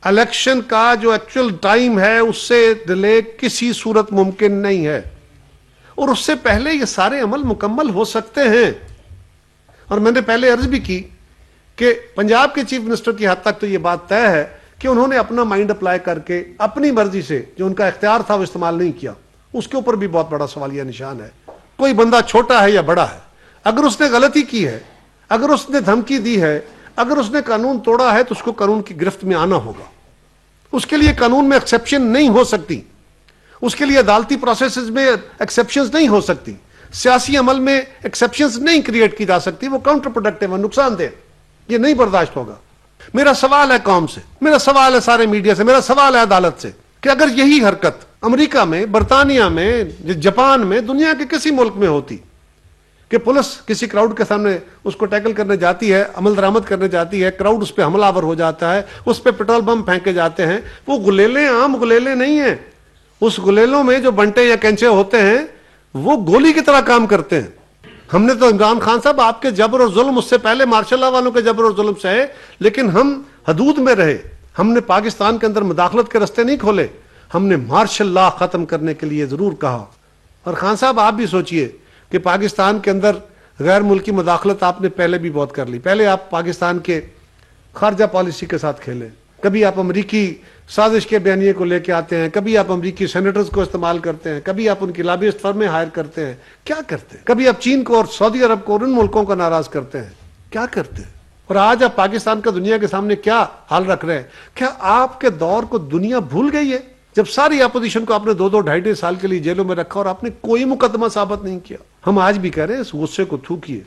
Election کا جو actual time ہے اس سے ڈیلے کسی صورت ممکن نہیں ہے، اور اس سے پہلے یہ سارے عمل مکمل ہو سکتے ہیں. اور میں نے پہلے عرض بھی کی کہ پنجاب کے چیف منسٹر کی حد تک تو یہ بات طے ہے کہ انہوں نے اپنا مائنڈ اپلائی کر کے اپنی مرضی سے جو ان کا اختیار تھا وہ استعمال نہیں کیا. اس کے اوپر بھی بہت بڑا سوالیہ نشان ہے. کوئی بندہ چھوٹا ہے یا بڑا ہے، اگر اس نے غلطی کی ہے، اگر اس نے دھمکی دی ہے، اگر اس نے قانون توڑا ہے تو اس کو قانون کی گرفت میں آنا ہوگا. اس کے لیے قانون میں ایکسیپشن نہیں ہو سکتی، اس کے لیے عدالتی پروسیسز میں ایکسیپشنز نہیں ہو سکتی، سیاسی عمل میں ایکسیپشنز نہیں کریٹ کی جا سکتی. وہ کاؤنٹر پروڈکٹیو ہے، نقصان دہ، یہ نہیں برداشت ہوگا. میرا سوال ہے قوم سے، میرا سوال ہے سارے میڈیا سے، میرا سوال ہے عدالت سے کہ اگر یہی حرکت امریکہ میں، برطانیہ میں، جاپان میں، دنیا کے کسی ملک میں ہوتی کہ پولیس کسی کراؤڈ کے سامنے اس کو ٹیکل کرنے جاتی ہے، عمل درآمد کرنے جاتی ہے، کراؤڈ اس پہ حملہ آور ہو جاتا ہے، اس پہ پیٹرول بم پھینکے جاتے ہیں، وہ گلیلیں عام گلیلیں نہیں ہیں. اس گلیلوں میں جو بنٹے یا کینچے ہوتے ہیں وہ گولی کی طرح کام کرتے ہیں. ہم نے تو عمران خان صاحب آپ کے جبر اور ظلم، اس سے پہلے مارشل لا والوں کے جبر اور ظلم سہے، لیکن ہم حدود میں رہے. ہم نے پاکستان کے اندر مداخلت کے رستے نہیں کھولے، ہم نے مارشل لا ختم کرنے کے لیے ضرور کہا. اور خان صاحب آپ بھی سوچئے کہ پاکستان کے اندر غیر ملکی مداخلت آپ نے پہلے بھی بہت کر لی. پہلے آپ پاکستان کے خارجہ پالیسی کے ساتھ کھیلے، کبھی آپ امریکی سازش کے بیانیے کو لے کے آتے ہیں، کبھی آپ امریکی سینیٹرز کو استعمال کرتے ہیں، کبھی آپ ان کی لابیسٹ فرمیں ہائر کرتے ہیں. کیا کرتے ہیں؟ کبھی آپ چین کو اور سعودی عرب کو اور ان ملکوں کو ناراض کرتے ہیں. کیا کرتے ہیں؟ اور آج آپ پاکستان کا دنیا کے سامنے کیا حال رکھ رہے ہیں؟ کیا آپ کے دور کو دنیا بھول گئی ہے جب ساری اپوزیشن کو آپ نے 2-2 ڈھائی سال کے لیے جیلوں میں رکھا اور آپ نے کوئی مقدمہ ثابت نہیں کیا؟ ہم آج بھی کہہ رہے ہیں اس غصے کو تھوکیے.